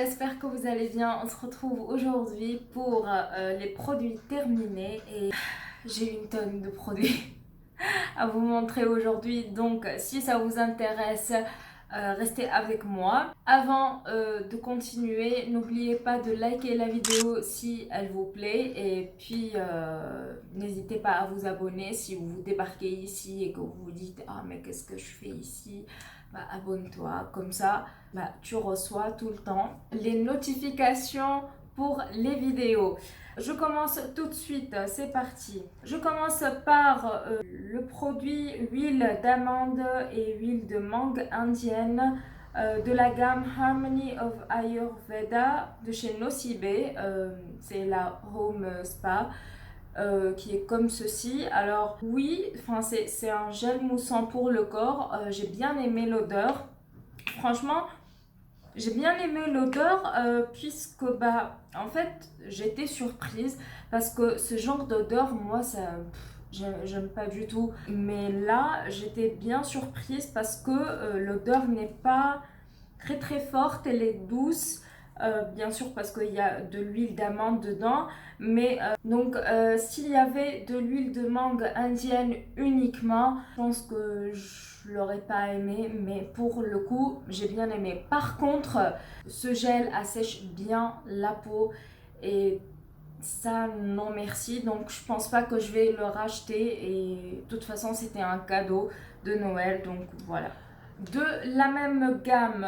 j'espère que vous allez bien. On se retrouve aujourd'hui pour les produits terminés et j'ai une tonne de produits à vous montrer aujourd'hui. Donc si ça vous intéresse, restez avec moi. Avant de continuer, n'oubliez pas de liker la vidéo si elle vous plaît et puis n'hésitez pas à vous abonner si vous débarquez ici et que vous vous dites « Ah mais qu'est-ce que je fais ici ?» Bah, abonne-toi, comme ça bah, tu reçois tout le temps les notifications pour les vidéos. Je commence tout de suite, c'est parti. Je commence par le produit huile d'amande et huile de mangue indienne de la gamme Harmony of Ayurveda de chez Nocibe. C'est la Home Spa. Qui est comme ceci. Alors oui, c'est un gel moussant pour le corps. J'ai bien aimé l'odeur. Franchement, j'ai bien aimé l'odeur puisque bah en fait j'étais surprise parce que ce genre d'odeur, moi ça j'aime pas du tout. Mais là j'étais bien surprise parce que l'odeur n'est pas très forte, elle est douce. Bien sûr parce qu'il y a de l'huile d'amande dedans, mais s'il y avait de l'huile de mangue indienne uniquement, je pense que je l'aurais pas aimé, mais pour le coup j'ai bien aimé. Par contre, ce gel assèche bien la peau et ça non merci, donc je pense pas que je vais le racheter et de toute façon c'était un cadeau de Noël, donc voilà. De la même gamme,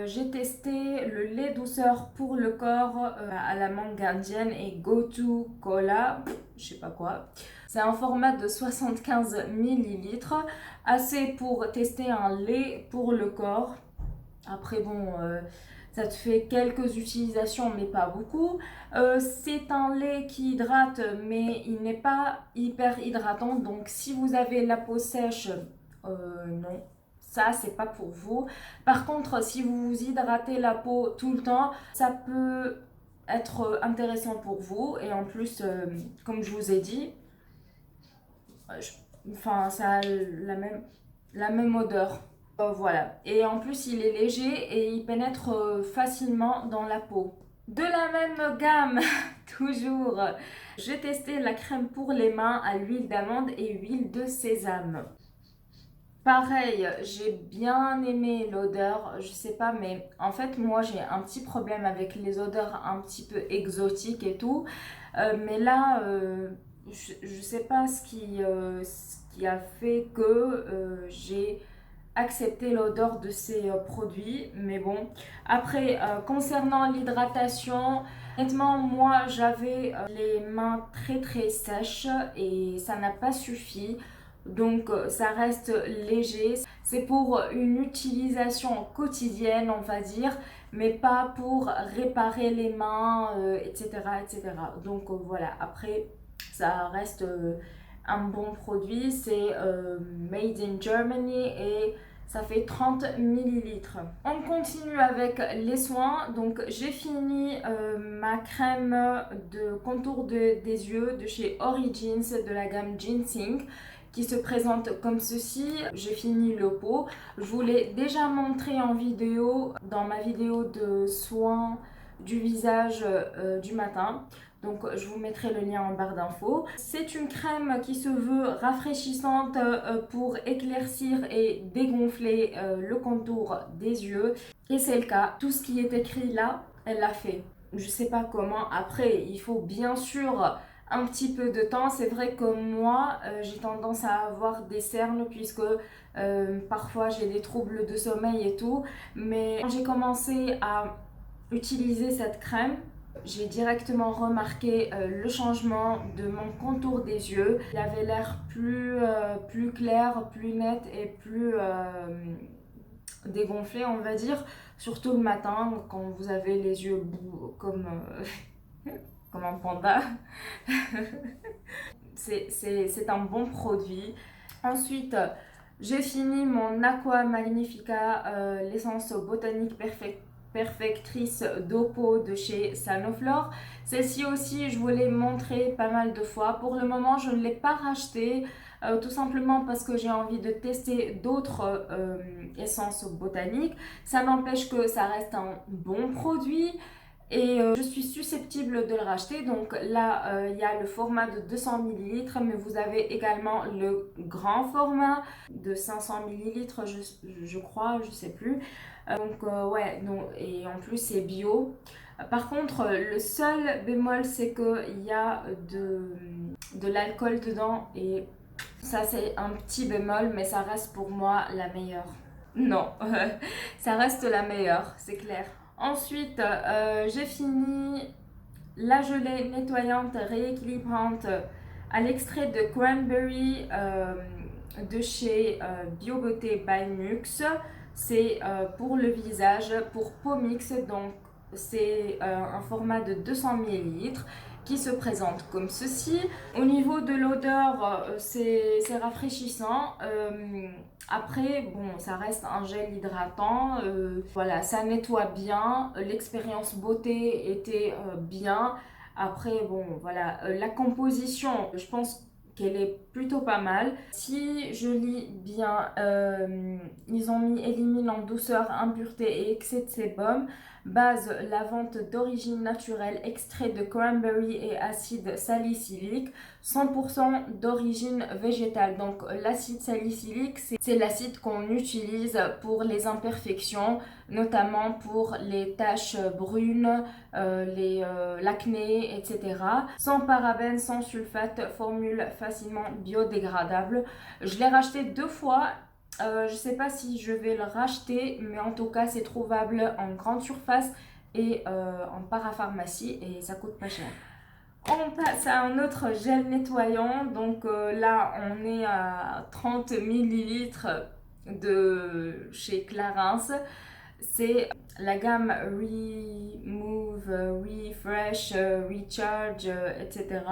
j'ai testé le lait douceur pour le corps à la mangue indienne et Go To Cola, je sais pas quoi. C'est un format de 75 millilitres, assez pour tester un lait pour le corps. Après bon, ça te fait quelques utilisations mais pas beaucoup. C'est un lait qui hydrate mais il n'est pas hyper hydratant, donc si vous avez la peau sèche, non. Ça, c'est pas pour vous. Par contre, si vous vous hydratez la peau tout le temps, ça peut être intéressant pour vous. Et en plus, comme je vous ai dit, ça a la même odeur. Voilà. Et en plus, il est léger et il pénètre facilement dans la peau. De la même gamme, toujours, j'ai testé la crème pour les mains à l'huile d'amande et huile de sésame. Pareil, j'ai bien aimé l'odeur, je sais pas, mais en fait moi j'ai un petit problème avec les odeurs un petit peu exotiques et tout. Mais là, je sais pas ce qui a fait que j'ai accepté l'odeur de ces produits. Mais bon, après, concernant l'hydratation, honnêtement, moi j'avais les mains très sèches et ça n'a pas suffi. Donc ça reste léger. C'est pour une utilisation quotidienne, on va dire, mais pas pour réparer les mains, etc., etc. Donc voilà, après, ça reste un bon produit. C'est Made in Germany et ça fait 30 millilitres. On continue avec les soins. Donc j'ai fini ma crème de contour des yeux de chez Origins de la gamme Ginseng qui se présente comme ceci. J'ai fini le pot. Je vous l'ai déjà montré en vidéo dans ma vidéo de soins du visage du matin. Donc je vous mettrai le lien en barre d'infos. C'est une crème qui se veut rafraîchissante pour éclaircir et dégonfler le contour des yeux. Et c'est le cas. Tout ce qui est écrit là, elle l'a fait. Je sais pas comment. Après, il faut bien sûr un petit peu de temps. C'est vrai que moi, j'ai tendance à avoir des cernes puisque parfois j'ai des troubles de sommeil et tout. Mais quand j'ai commencé à utiliser cette crème, j'ai directement remarqué le changement de mon contour des yeux. Il avait l'air plus clair, plus net et plus dégonflé, on va dire. Surtout le matin, quand vous avez les yeux comme, comme un panda. C'est un bon produit. Ensuite, j'ai fini mon Aqua Magnifica, l'essence botanique perfectrice d'Oppo de chez Sanoflore. Celle-ci aussi, je vous l'ai montrée pas mal de fois. Pour le moment, je ne l'ai pas rachetée tout simplement parce que j'ai envie de tester d'autres essences botaniques. Ça n'empêche que ça reste un bon produit et je suis susceptible de le racheter. Donc là, il y a le format de 200 millilitres, mais vous avez également le grand format de 500 millilitres, je crois, je sais plus. Ouais, non, et en plus c'est bio. Par contre, le seul bémol, c'est qu'il y a de l'alcool dedans et ça c'est un petit bémol, mais ça reste pour moi la meilleure. Non, ça reste la meilleure, c'est clair. Ensuite, j'ai fini la gelée nettoyante rééquilibrante à l'extrait de cranberry de chez BioBeauté by Nux. C'est pour le visage, pour peau mixte, donc c'est un format de 200 millilitres qui se présente comme ceci. Au niveau de l'odeur, c'est rafraîchissant. Après, bon, ça reste un gel hydratant. Voilà, ça nettoie bien. L'expérience beauté était bien. Après, bon, voilà, la composition, je pense qu'elle est plutôt pas mal. Si je lis bien, ils ont mis élimine en douceur, impureté et excès de sébum. Base lavante d'origine naturelle, extrait de cranberry et acide salicylique, 100% d'origine végétale. Donc l'acide salicylique, c'est l'acide qu'on utilise pour les imperfections, notamment pour les taches brunes, l'acné, etc. Sans parabènes, sans sulfate, formule facilement biodégradable. Je l'ai racheté 2 fois. Je ne sais pas si je vais le racheter, mais en tout cas, c'est trouvable en grande surface et en parapharmacie et ça coûte pas cher. On passe à un autre gel nettoyant. Donc là, on est à 30 millilitres de chez Clarins. C'est la gamme Remove, Refresh, Recharge, etc.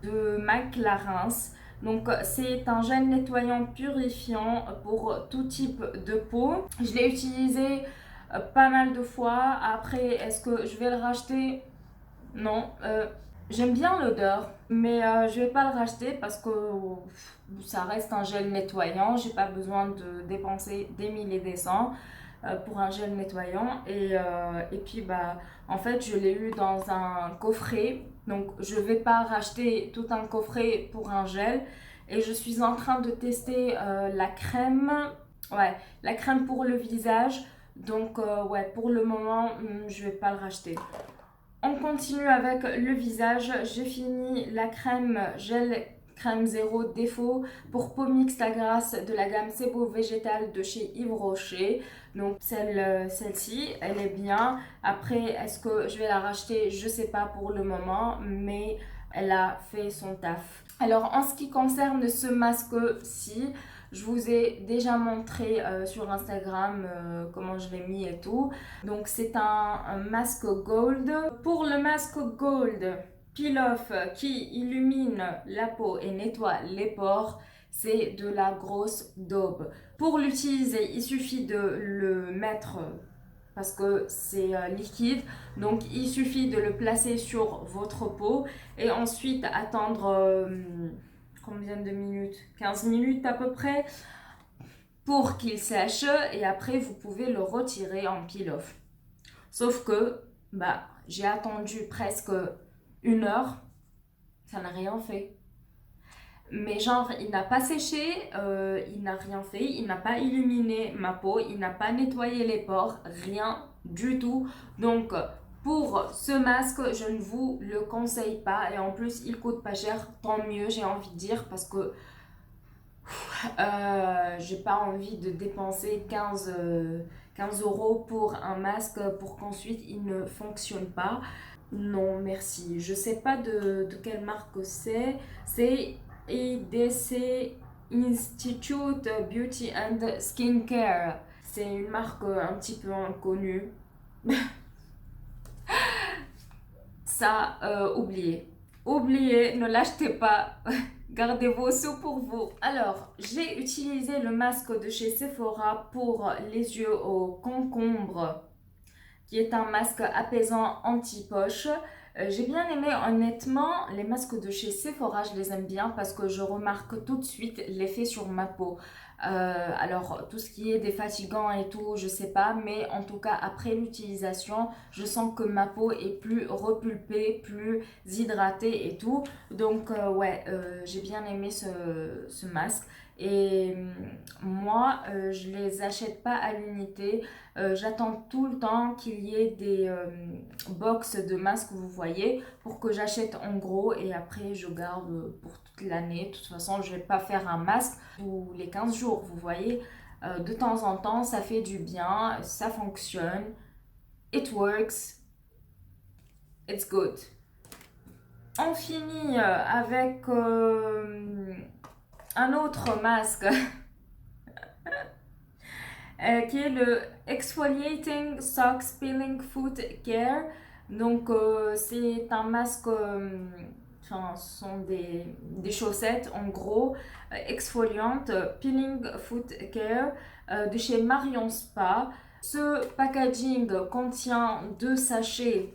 de McLarens. Donc c'est un gel nettoyant purifiant pour tout type de peau. Je l'ai utilisé pas mal de fois. Après, est-ce que je vais le racheter? Non. J'aime bien l'odeur, mais je vais pas le racheter parce que ça reste un gel nettoyant. J'ai pas besoin de dépenser des milliers et des cents pour un gel nettoyant. Et puis, bah, en fait, je l'ai eu dans un coffret. Donc, je vais pas racheter tout un coffret pour un gel. Et je suis en train de tester la crème. Ouais, la crème pour le visage. Donc, ouais, pour le moment, je vais pas le racheter. On continue avec le visage. J'ai fini la crème gel crème zéro défaut pour peau mixte à grasse de la gamme Sebo Végétal de chez Yves Rocher. Donc celle-ci, elle est bien. Après, est-ce que je vais la racheter? Je sais pas pour le moment, mais elle a fait son taf. Alors en ce qui concerne ce masque-ci, je vous ai déjà montré sur Instagram comment je l'ai mis et tout. Donc c'est un masque gold. Pour le masque gold, peel-off qui illumine la peau et nettoie les pores, c'est de la grosse daube. Pour l'utiliser, il suffit de le mettre parce que c'est liquide. Donc il suffit de le placer sur votre peau et ensuite attendre combien de minutes? 15 minutes à peu près pour qu'il sèche et après vous pouvez le retirer en peel-off. Sauf que bah, j'ai attendu presque 1 heure, ça n'a rien fait. Mais genre, il n'a pas séché, il n'a rien fait, il n'a pas illuminé ma peau, il n'a pas nettoyé les pores, rien du tout. Donc, pour ce masque, je ne vous le conseille pas. Et en plus, il coûte pas cher, tant mieux, j'ai envie de dire, parce que j'ai pas envie de dépenser 15 euros pour un masque pour qu'ensuite il ne fonctionne pas. Non, merci. Je sais pas de quelle marque c'est. C'est EDC Institute Beauty and Skincare. C'est une marque un petit peu inconnue. Ça, oubliez. Oubliez, ne l'achetez pas. Gardez vos sous pour vous. Alors, j'ai utilisé le masque de chez Sephora pour les yeux au concombre, qui est un masque apaisant anti-poche. J'ai bien aimé honnêtement les masques de chez Sephora, je les aime bien parce que je remarque tout de suite l'effet sur ma peau. Alors tout ce qui est défatigant et tout, je sais pas, mais en tout cas après l'utilisation, je sens que ma peau est plus repulpée, plus hydratée et tout. Donc ouais, j'ai bien aimé ce masque. Et moi, je les achète pas à l'unité. J'attends tout le temps qu'il y ait des box de masques, vous voyez, pour que j'achète en gros et après je garde pour toute l'année. De toute façon, je vais pas faire un masque tous les 15 jours, vous voyez. De temps en temps, ça fait du bien, ça fonctionne. It works, it's good. On finit avec un autre masque qui est le Exfoliating Socks Peeling Foot Care. Donc c'est un masque, enfin ce sont des chaussettes en gros, exfoliantes, Peeling Foot Care de chez Marion Spa. Ce packaging contient 2 sachets.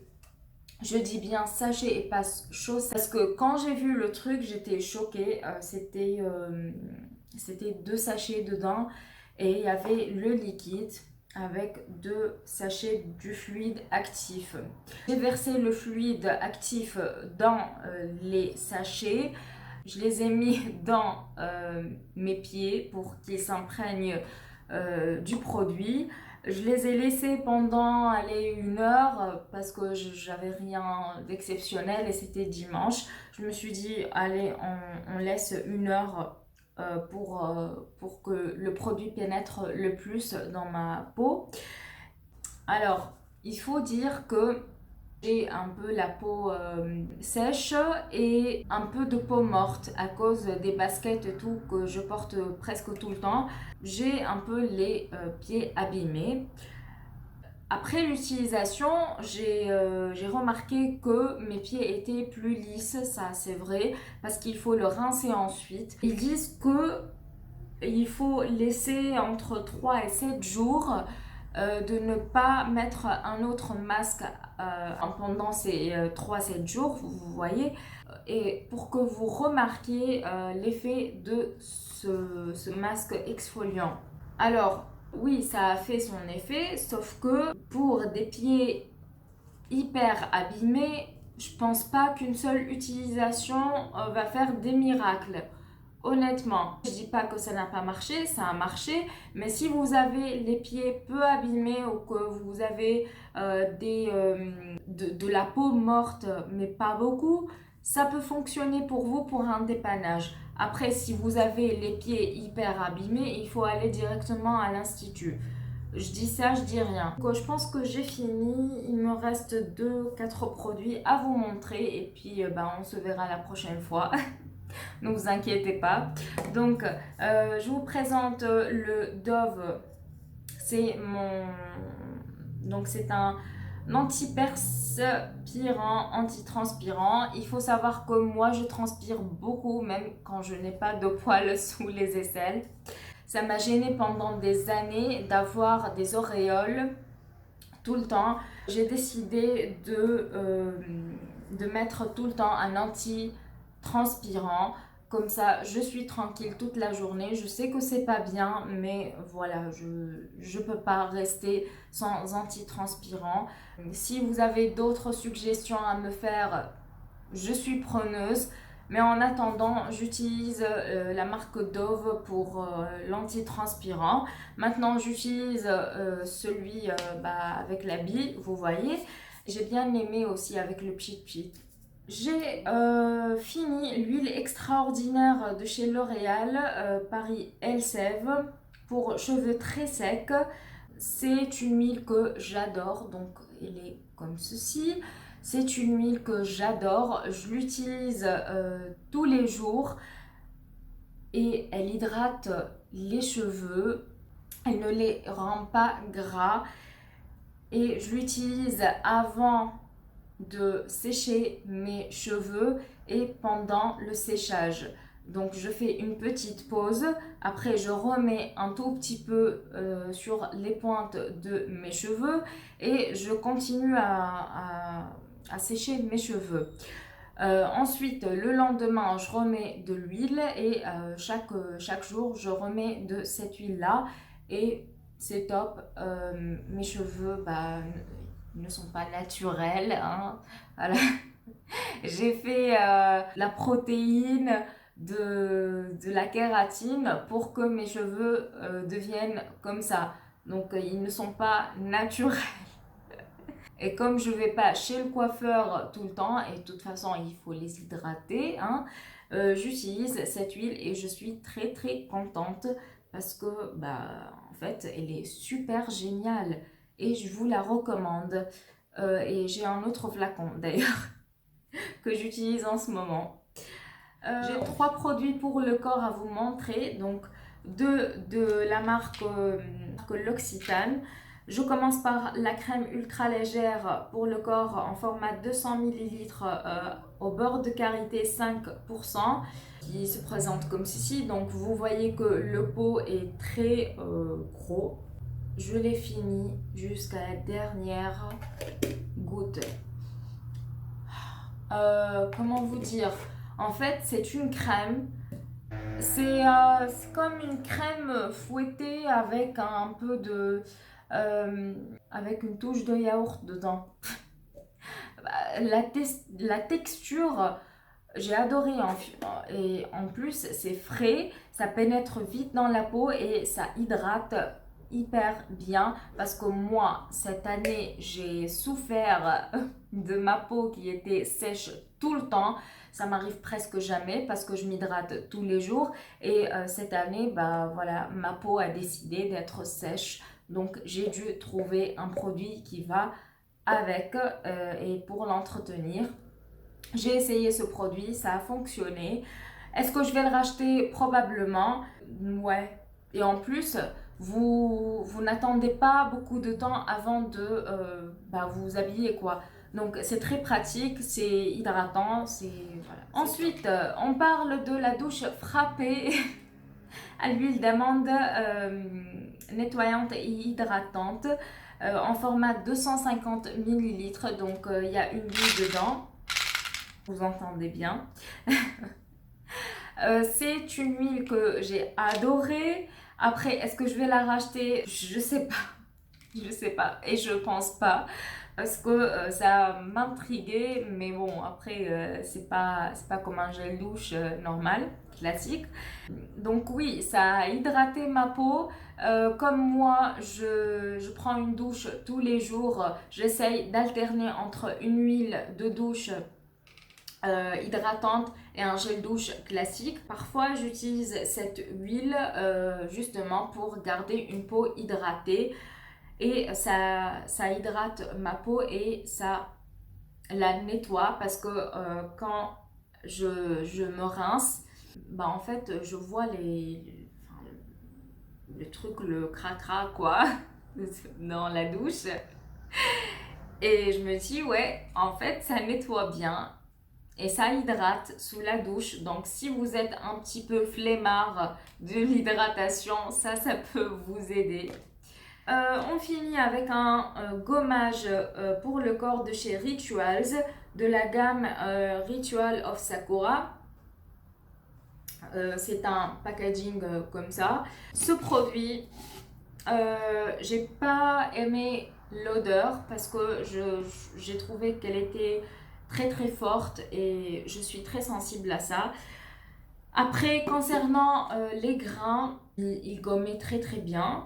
Je dis bien sachet et pas chaussettes parce que quand j'ai vu le truc j'étais choquée. C'était 2 sachets dedans et il y avait le liquide avec 2 sachets du fluide actif. J'ai versé le fluide actif dans les sachets. Je les ai mis dans mes pieds pour qu'ils s'imprègnent du produit. Je les ai laissés pendant 1 heure parce que j'avais rien d'exceptionnel et c'était dimanche. Je me suis dit, allez, on laisse 1 heure pour que le produit pénètre le plus dans ma peau. Alors, il faut dire que j'ai un peu la peau sèche et un peu de peau morte à cause des baskets et tout que je porte presque tout le temps. J'ai un peu les pieds abîmés. Après l'utilisation, j'ai remarqué que mes pieds étaient plus lisses, ça c'est vrai, parce qu'il faut le rincer ensuite. Ils disent que il faut laisser entre 3 et 7 jours de ne pas mettre un autre masque pendant ces 3-7 jours, vous voyez, et pour que vous remarquiez l'effet de ce masque exfoliant. Alors, oui, ça a fait son effet, sauf que pour des pieds hyper abîmés, je pense pas qu'une seule utilisation va faire des miracles. Honnêtement, je dis pas que ça n'a pas marché, ça a marché, mais si vous avez les pieds peu abîmés ou que vous avez de la peau morte, mais pas beaucoup, ça peut fonctionner pour vous pour un dépannage. Après, si vous avez les pieds hyper abîmés, il faut aller directement à l'institut. Je dis ça, je dis rien. Donc, je pense que j'ai fini. Il me reste 2-4 produits à vous montrer et puis on se verra la prochaine fois. Ne vous inquiétez pas. Donc, je vous présente le Dove. C'est c'est un antiperspirant, antitranspirant. Il faut savoir que moi, je transpire beaucoup, même quand je n'ai pas de poils sous les aisselles. Ça m'a gênée pendant des années d'avoir des auréoles tout le temps. J'ai décidé de mettre tout le temps un anti-transpirant. Comme ça, je suis tranquille toute la journée. Je sais que c'est pas bien, mais voilà, je peux pas rester sans anti-transpirant. Si vous avez d'autres suggestions à me faire, je suis preneuse. Mais en attendant, j'utilise la marque Dove pour l'anti-transpirant. Maintenant, j'utilise celui avec la bille, vous voyez. J'ai bien aimé aussi avec le Pchit Pchit. J'ai fini l'huile extraordinaire de chez L'Oréal, Paris Elseve, pour cheveux très secs. C'est une huile que j'adore, donc elle est comme ceci. C'est une huile que j'adore, je l'utilise tous les jours et elle hydrate les cheveux, elle ne les rend pas gras et je l'utilise avant de sécher mes cheveux et pendant le séchage. Donc je fais une petite pause, après je remets un tout petit peu sur les pointes de mes cheveux et je continue à sécher mes cheveux. Ensuite, le lendemain, je remets de l'huile et chaque jour, je remets de cette huile-là et c'est top. Mes cheveux bah, ne sont pas naturels, hein. Voilà. J'ai fait la protéine, de la kératine pour que mes cheveux deviennent comme ça. Donc, ils ne sont pas naturels. Et comme je vais pas chez le coiffeur tout le temps, et de toute façon il faut les hydrater, hein, j'utilise cette huile et je suis très très contente parce que bah en fait elle est super géniale et je vous la recommande. Et j'ai un autre flacon d'ailleurs que j'utilise en ce moment. J'ai 3 produits pour le corps à vous montrer, donc deux de la marque L'Occitane. Je commence par la crème ultra légère pour le corps en format 200 ml au beurre de karité 5% qui se présente comme ceci. Donc vous voyez que le pot est très gros. Je l'ai fini jusqu'à la dernière goutte. Comment vous dire? En fait, c'est une crème. C'est comme une crème fouettée avec un peu de... avec une touche de yaourt dedans. La texture, j'ai adoré. Et en plus, c'est frais, ça pénètre vite dans la peau et ça hydrate hyper bien. Parce que moi, cette année, j'ai souffert de ma peau qui était sèche tout le temps. Ça m'arrive presque jamais parce que je m'hydrate tous les jours. Et cette année, bah voilà, ma peau a décidé d'être sèche. Donc j'ai dû trouver un produit qui va avec et pour l'entretenir. J'ai essayé ce produit, ça a fonctionné. Est-ce que je vais le racheter? Probablement. Ouais. Et en plus, vous n'attendez pas beaucoup de temps avant de bah, vous habiller quoi. Donc c'est très pratique, c'est hydratant, c'est voilà. Ensuite, on parle de la douche frappée à l'huile d'amande nettoyante et hydratante en format 250 ml. Donc il y a une bulle dedans. Vous entendez bien. C'est une huile que j'ai adorée. Après, est-ce que je vais la racheter? Je sais pas. Je sais pas. Et je pense pas. Parce que ça m'intriguait. Mais bon, après, c'est pas comme un gel douche normal, classique. Donc oui, ça a hydraté ma peau. Comme moi, je prends une douche tous les jours. J'essaye d'alterner entre une huile de douche hydratante et un gel douche classique. Parfois j'utilise cette huile justement pour garder une peau hydratée et ça hydrate ma peau et ça la nettoie parce que quand je me rince, bah en fait je vois le truc, le cracra quoi dans la douche et je me dis ouais en fait ça nettoie bien et ça hydrate sous la douche. Donc si vous êtes un petit peu flemmard de l'hydratation, ça peut vous aider. On finit avec un gommage pour le corps de chez Rituals de la gamme Ritual of Sakura. C'est un packaging comme ça. Ce produit, j'ai pas aimé l'odeur parce que j'ai trouvé qu'elle était très très forte et je suis très sensible à ça. Après, concernant les grains, il gommait très très bien.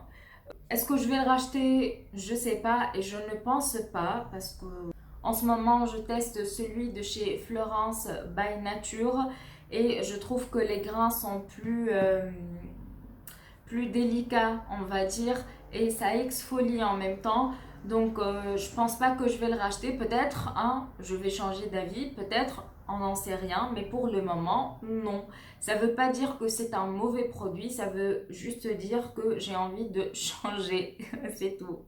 Est-ce que je vais le racheter? Je sais pas et je ne pense pas parce que en ce moment je teste celui de chez Florence by Nature et je trouve que les grains sont plus délicats on va dire et ça exfolie en même temps. Donc je pense pas que je vais le racheter. Peut-être, hein, je vais changer d'avis, peut-être, on n'en sait rien, mais pour le moment, non. Ça veut pas dire que c'est un mauvais produit, ça veut juste dire que j'ai envie de changer, c'est tout.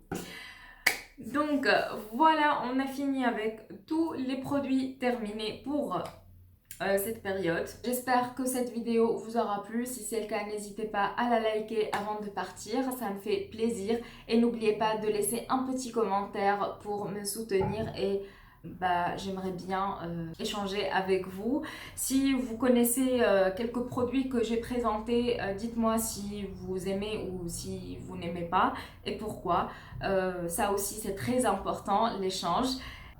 Donc voilà, on a fini avec tous les produits terminés pour cette période. J'espère que cette vidéo vous aura plu. Si c'est le cas, n'hésitez pas à la liker avant de partir, ça me fait plaisir. Et n'oubliez pas de laisser un petit commentaire pour me soutenir et j'aimerais bien échanger avec vous. Si vous connaissez quelques produits que j'ai présentés, dites-moi si vous aimez ou si vous n'aimez pas et pourquoi. Ça aussi c'est très important, l'échange.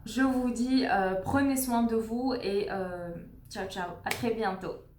Je vous dis prenez soin de vous et ciao ciao, à très bientôt.